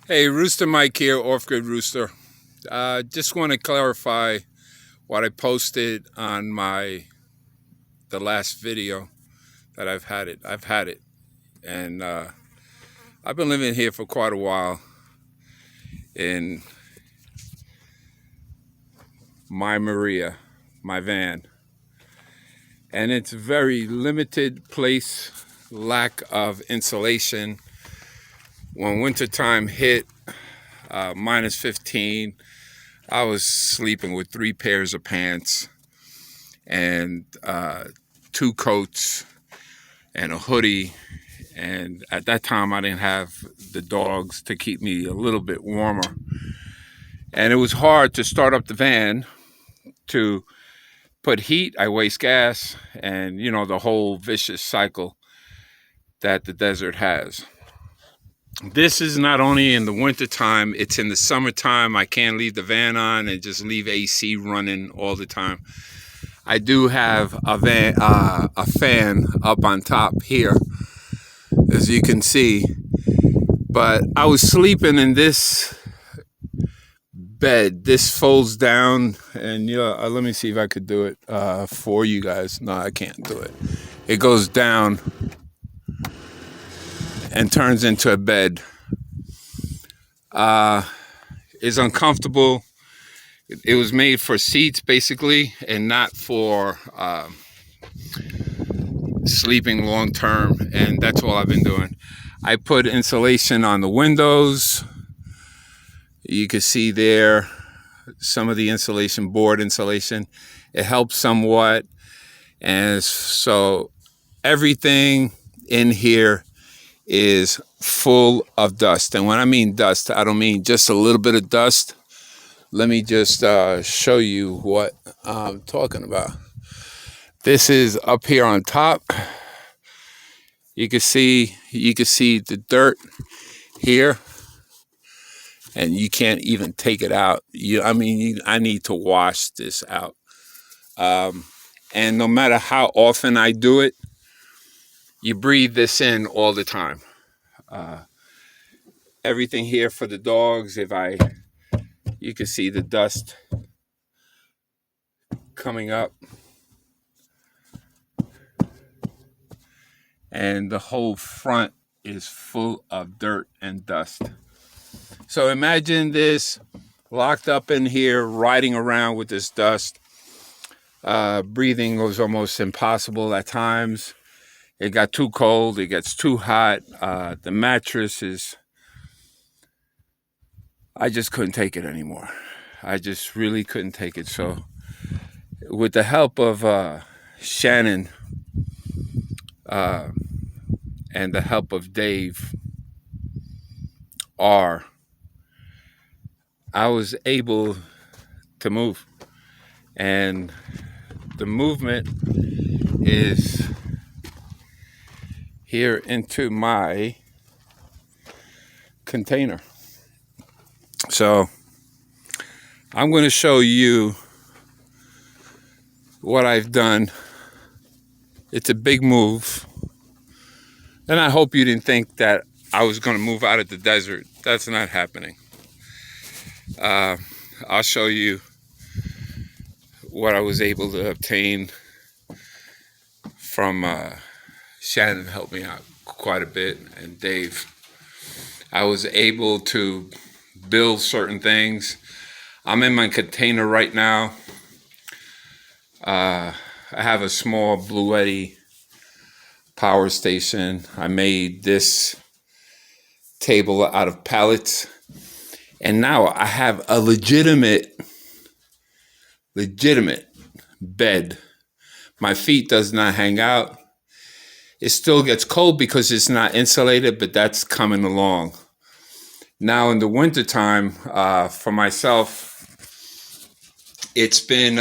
Hey, Rooster Mike here, Off Grid Rooster. Just want to clarify what I posted on the last video that I've had it. And I've been living here for quite a while in my Maria, my van, and it's a very limited place, lack of insulation. When wintertime hit, minus 15. I was sleeping with 3 pairs of pants and 2 coats and a hoodie. And at that time, I didn't have the dogs to keep me a little bit warmer. And it was hard to start up the van to put heat. I waste gas, and the whole vicious cycle that the desert has. This is not only in the wintertime, it's in the summertime. I can't leave the van on and just leave AC running all the time. I do have a fan up on top here, as you can see. But I was sleeping in this bed. This folds down, and let me see if I could do it for you guys. No, I can't do it. It goes down and turns into a bed. It's uncomfortable. It was made for seats, basically, and not for sleeping long term. And that's all I've been doing. I put insulation on the windows. You can see there some of the insulation, board insulation. It helps somewhat. And so everything in here is full of dust. And when I mean dust, I don't mean just a little bit of dust. Let me just show you what I'm talking about. This is up here on top. You can see the dirt here, and you can't even take it out. I need to wash this out. And no matter how often I do it, you breathe this in all the time. Everything here for the dogs, you can see the dust coming up. And the whole front is full of dirt and dust. So imagine this locked up in here, riding around with this dust. Breathing was almost impossible at times. It got too cold, it gets too hot. The mattress I just couldn't take it anymore. I just really couldn't take it. So with the help of Shannon and the help of Dave R, I was able to move. And the movement is here into my container. So I'm going to show you what I've done. It's a big move. And I hope you didn't think that I was going to move out of the desert. That's not happening. I'll show you what I was able to obtain from Shannon. Helped me out quite a bit, and Dave. I was able to build certain things. I'm in my container right now. I have a small Bluetti power station. I made this table out of pallets, and now I have a legitimate bed. My feet does not hang out. It still gets cold because it's not insulated, but that's coming along. Now in the wintertime, for myself, it's been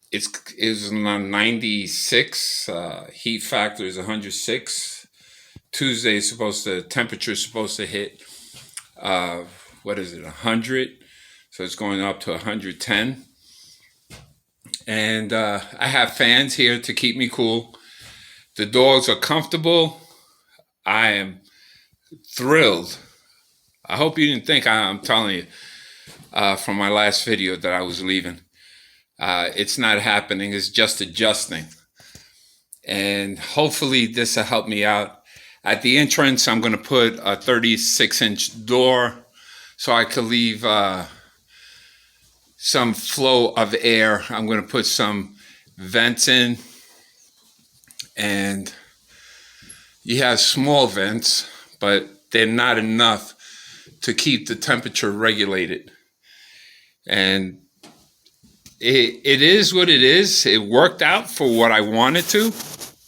it's 96. Heat factor is 106. Tuesday is temperature is supposed to hit 100. So it's going up to 110. And I have fans here to keep me cool. The dogs are comfortable. I am thrilled I hope you didn't think I'm telling you from my last video that I was leaving. It's not happening. It's just adjusting. And hopefully this will help me out. At the entrance, I'm going to put a 36-inch door so I could leave some flow of air. I'm going to put some vents in. And you have small vents, but they're not enough to keep the temperature regulated. And it is what it is. It worked out for what I wanted to.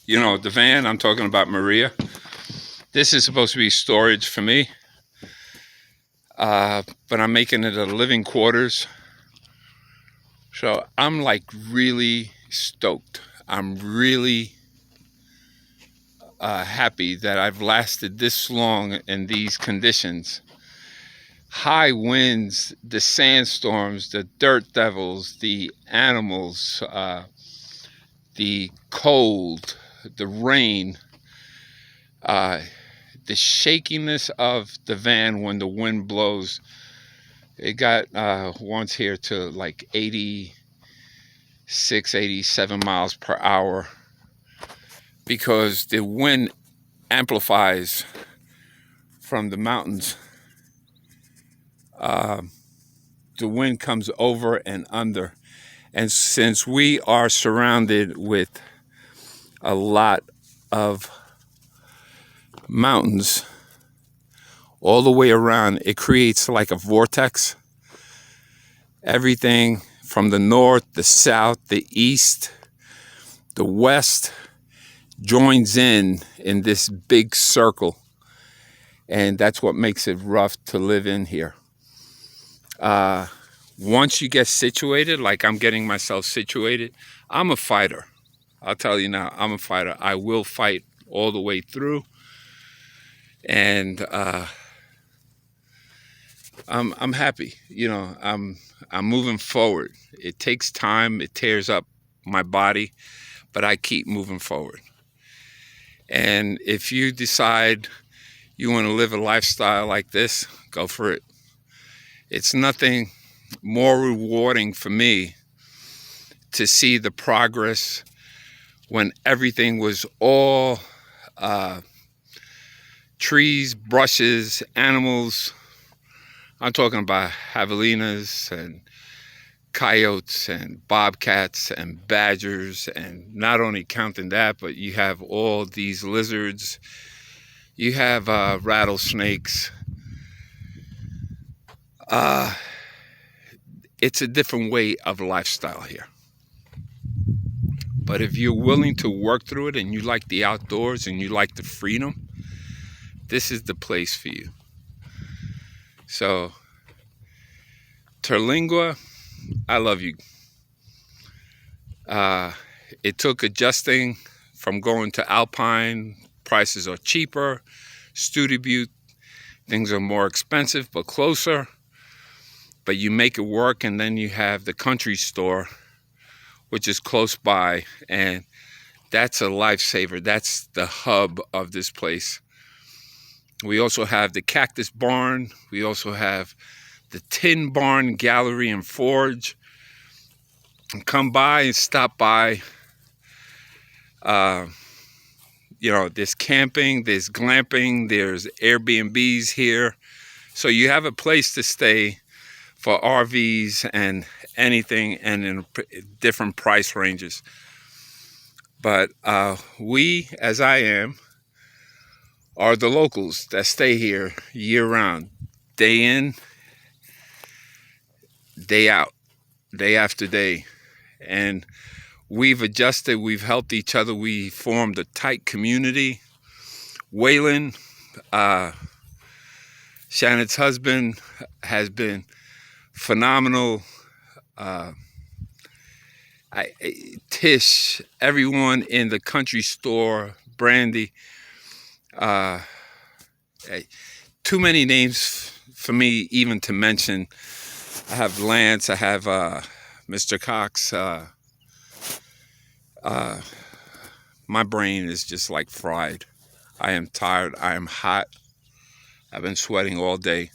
You know, the van, I'm talking about Maria. This is supposed to be storage for me. But I'm making it a living quarters. So I'm like really stoked. I'm really happy that I've lasted this long in these conditions. High winds, the sandstorms, the dirt devils, the animals, the cold, the rain, the shakiness of the van when the wind blows. It got once here to like 86, 87 miles per hour because the wind amplifies from the mountains. The wind comes over and under. And since we are surrounded with a lot of mountains all the way around, it creates like a vortex. Everything from the north, the south, the east, the west joins in this big circle. And that's what makes it rough to live in here. Once you get situated, like I'm getting myself situated, I'm a fighter. I'll tell you now, I'm a fighter. I will fight all the way through. And I'm happy. You know, I'm moving forward. It takes time. It tears up my body, but I keep moving forward. And if you decide you want to live a lifestyle like this, go for it. It's nothing more rewarding for me to see the progress when everything was all trees, brushes, animals. I'm talking about javelinas and coyotes and bobcats and badgers, and not only counting that, but you have all these lizards, you have rattlesnakes. It's a different way of lifestyle here. But if you're willing to work through it and you like the outdoors and you like the freedom, this is the place for you. So, Terlingua, I love you. It took adjusting from going to Alpine. Prices are cheaper. Studio Butte, things are more expensive but closer. But you make it work, and then you have the country store, which is close by, and that's a lifesaver. That's the hub of this place. We also have the Cactus Barn. We also have the Tin Barn Gallery and Forge. And come by and stop by. You know, there's camping, there's glamping, there's Airbnbs here. So you have a place to stay for RVs and anything, and in different price ranges. But we, as I am, are the locals that stay here year-round, day in, day out, day after day. And we've adjusted, we've helped each other, we formed a tight community. Waylon, Shannon's husband, has been phenomenal. Tish, everyone in the country store, Brandy, too many names for me even to mention. I have Lance, I have Mr. Cox. My brain is just like fried. I am tired, I am hot. I've been sweating all day.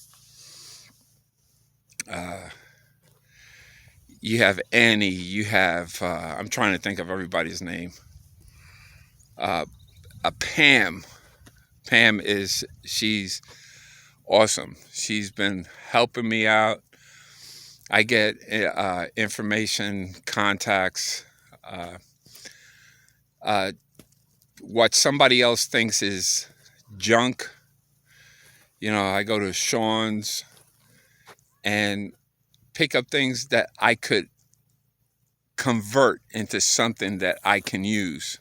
Uh, you have Annie. You have, I'm trying to think of everybody's name. Uh, Pam. She's awesome. She's been helping me out. I get information, contacts, uh, uh, what somebody else thinks is junk. I go to Sean's and pick up things that I could convert into something that I can use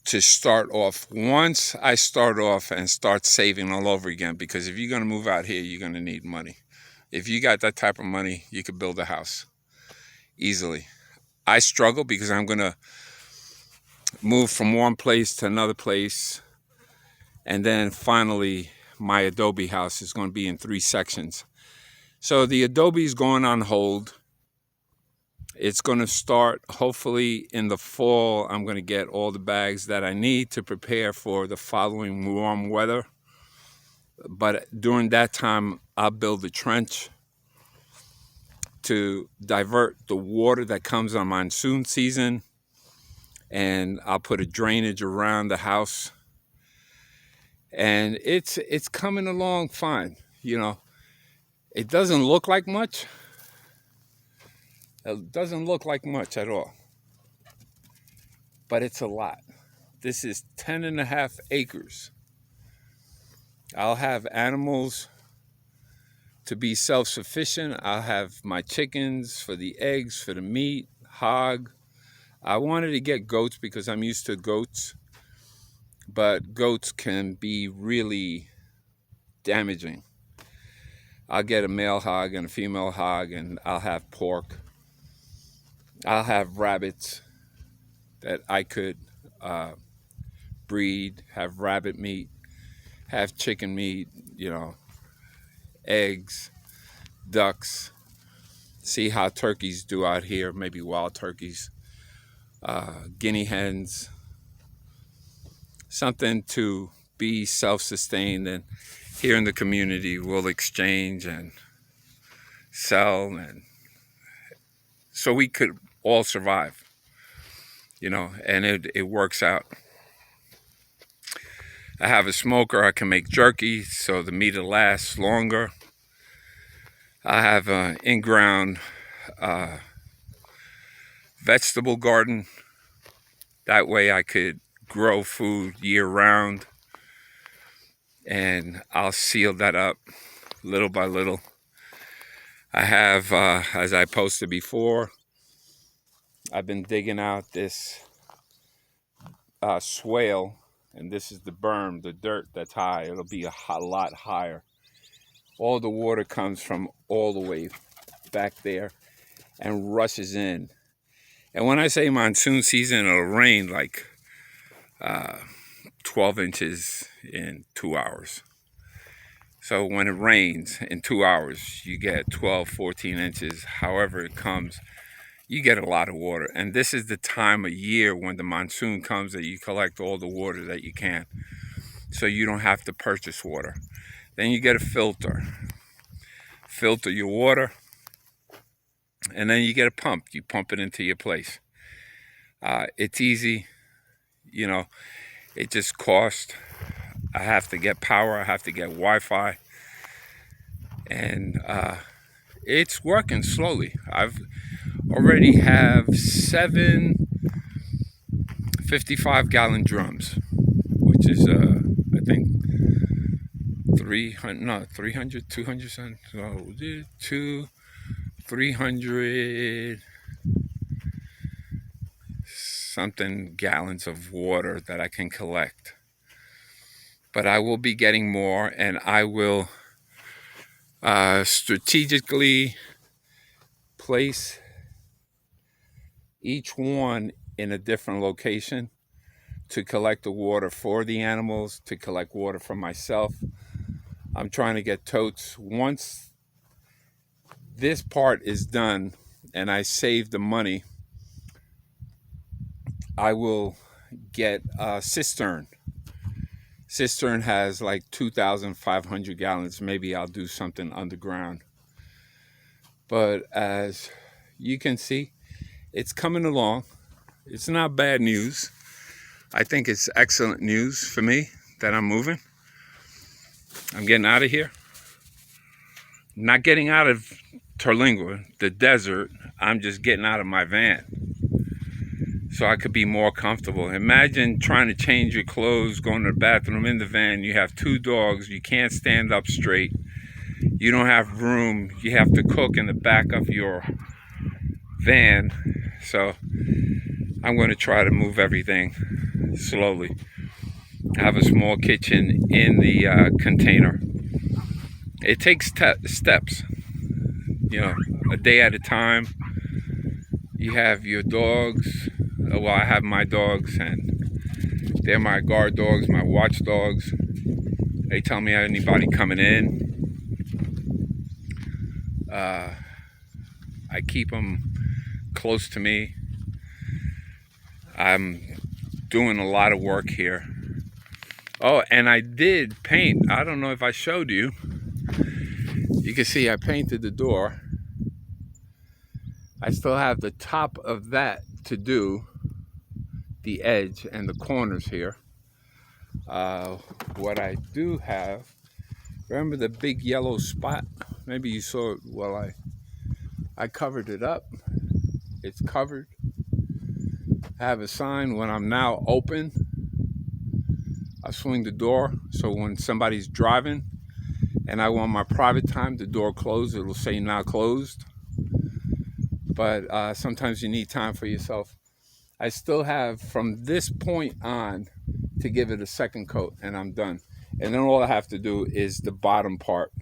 to start off. Once I start off and start saving all over again, because if you're going to move out here, you're going to need money. If you got that type of money, you could build a house easily. I struggle because I'm going to move from one place to another place, and then finally my adobe house is going to be in 3 sections. So the adobe is going on hold. It's going to start hopefully in the fall. I'm going to get all the bags that I need to prepare for the following warm weather. But during that time, I'll build a trench to divert the water that comes on monsoon season, and I'll put a drainage around the house. And it's coming along fine. It doesn't look like much. It doesn't look like much at all, but it's a lot. This is 10.5 acres. I'll have animals to be self-sufficient. I'll have my chickens for the eggs, for the meat, hog. I wanted to get goats because I'm used to goats, but goats can be really damaging. I'll get a male hog and a female hog, and I'll have pork. I'll have rabbits that I could breed, have rabbit meat, have chicken meat, eggs, ducks, see how turkeys do out here, maybe wild turkeys, guinea hens, something to be self-sustained. And here in the community, we'll exchange and sell, and so we could all survive, and it works out. I have a smoker. I can make jerky so the meat will last longer. I have an in-ground vegetable garden. That way I could grow food year-round, and I'll seal that up little by little. I have, as I posted before, I've been digging out this swale, and this is the berm, the dirt that's high. It'll be a lot higher. All the water comes from all the way back there and rushes in. And when I say monsoon season, it'll rain like 12 inches in 2 hours. So when it rains in 2 hours, you get 12, 14 inches, however it comes. You get a lot of water. And this is the time of year when the monsoon comes that you collect all the water that you can, so you don't have to purchase water. Then you get a filter your water, and then you get a pump. You pump it into your place. It's easy. It just costs. I have to get power. I have to get Wi-Fi, and it's working slowly. I've already have 7 55-gallon drums, which is I think 300, 200 something, so 300 something gallons of water that I can collect. But I will be getting more, and I will strategically place each one in a different location to collect the water for the animals, to collect water for myself. I'm trying to get totes. Once this part is done and I save the money, I will get a cistern. Cistern has like 2,500 gallons. Maybe I'll do something underground. But as you can see, it's coming along. It's not bad news. I think it's excellent news for me that I'm moving. I'm getting out of here. Not getting out of Terlingua, the desert. I'm just getting out of my van so I could be more comfortable. Imagine trying to change your clothes, going to the bathroom in the van. You have 2 dogs. You can't stand up straight. You don't have room. You have to cook in the back of your van. So I'm going to try to move everything slowly. I have a small kitchen in the container. It takes steps, you know, a day at a time. You have your dogs. Well, I have my dogs, and they're my guard dogs, my watch dogs. They tell me anybody coming in. I keep them close to me. I'm doing a lot of work here. Oh, and I did paint. I don't know if I showed you. You can see I painted the door. I still have the top of that to do, the edge and the corners here. What I do have, remember the big yellow spot? Maybe you saw it. Well, I covered it up. It's covered. I have a sign when I'm now open. I swing the door so when somebody's driving and I want my private time, the door closed, it'll say now closed. But sometimes you need time for yourself. I still have from this point on to give it a second coat and I'm done. And then all I have to do is the bottom part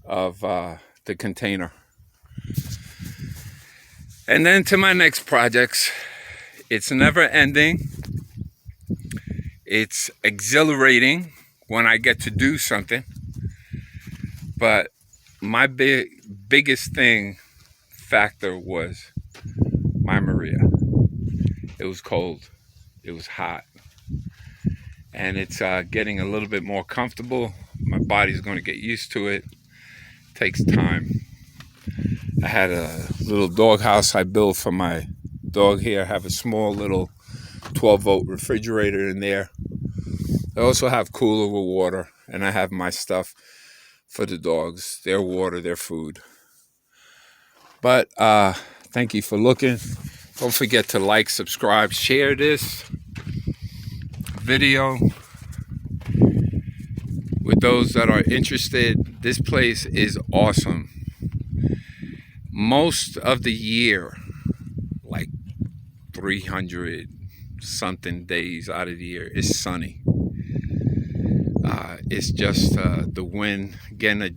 of the container. And then to my next projects. It's never ending. It's exhilarating when I get to do something. But my biggest factor was my Maria. It was cold. It was hot. And it's getting a little bit more comfortable. My body's going to get used to it. It takes time. I had a little dog house I built for my dog here. I have a small little 12-volt refrigerator in there. I also have cooler with water, and I have my stuff for the dogs, their water, their food. But thank you for looking. Don't forget to like, subscribe, share this video with those that are interested. This place is awesome. Most of the year, like 300 something days out of the year, is sunny. It's just the wind, getting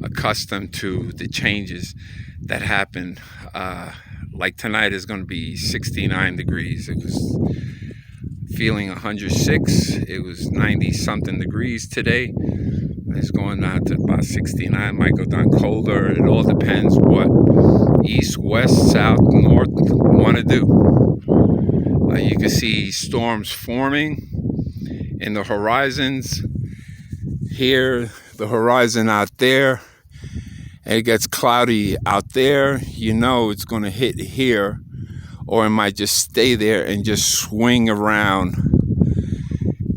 accustomed to the changes that happen. Like tonight is going to be 69 degrees. It was feeling 106. It was 90 something degrees today. It's going down to about 69. Might go down colder. It all depends what east, west, south, north want to do. You can see storms forming in the horizons. Here, the horizon out there. It gets cloudy out there. You know it's going to hit here, or it might just stay there and just swing around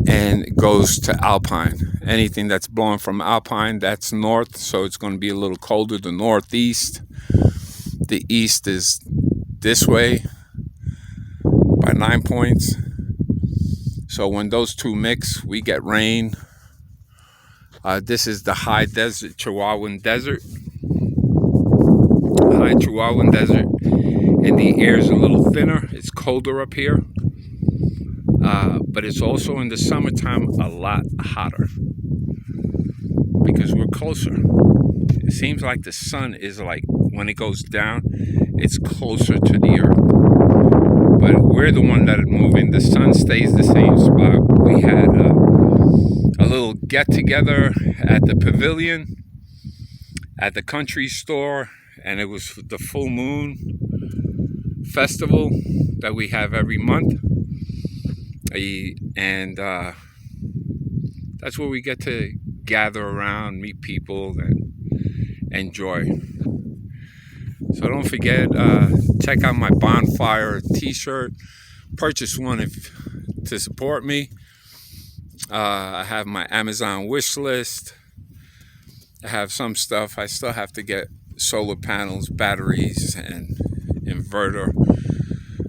and it goes to Alpine. Anything that's blowing from Alpine, that's north, so it's going to be a little colder. The northeast, the east is this way by 9 points. So when those two mix, we get rain. This is the high desert, Chihuahuan Desert. The high Chihuahuan Desert, and the air is a little thinner. It's colder up here. But it's also in the summertime a lot hotter because we're closer. It seems like the sun is like, when it goes down, it's closer to the earth. But we're the one that is moving. The sun stays the same spot. We had a little get together at the pavilion, at the country store, and it was the full moon festival that we have every month. And that's where we get to gather around, meet people, enjoy. So don't forget, check out my bonfire t-shirt. Purchase one to support me. I have my Amazon wish list. I have some stuff. I still have to get solar panels, batteries, and inverter.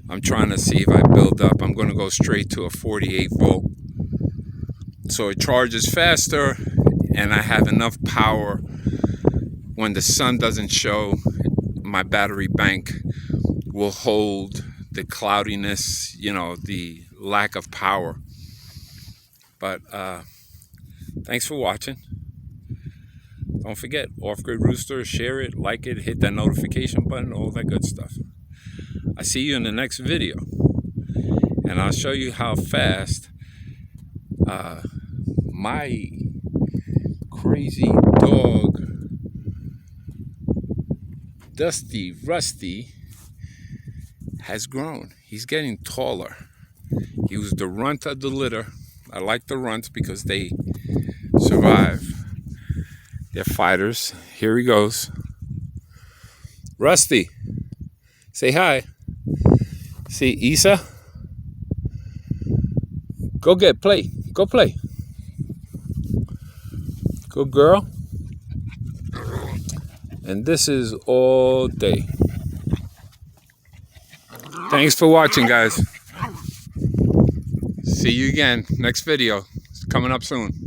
I'm trying to see if I build up. I'm going to go straight to a 48 volt. So it charges faster, and I have enough power when the sun doesn't show. My battery bank will hold the cloudiness, the lack of power. But thanks for watching. Don't forget, Off Grid Rooster, share it, like it, hit that notification button, all that good stuff. I see you in the next video, and I'll show you how fast my crazy dog, Dusty Rusty, has grown. He's getting taller. He was the runt of the litter. I like the runts because they survive. They're fighters. Here he goes. Rusty, say hi. See Isa? Go play. Go play. Good girl. And this is all day. Thanks for watching, guys. See you again. Next video. It's coming up soon.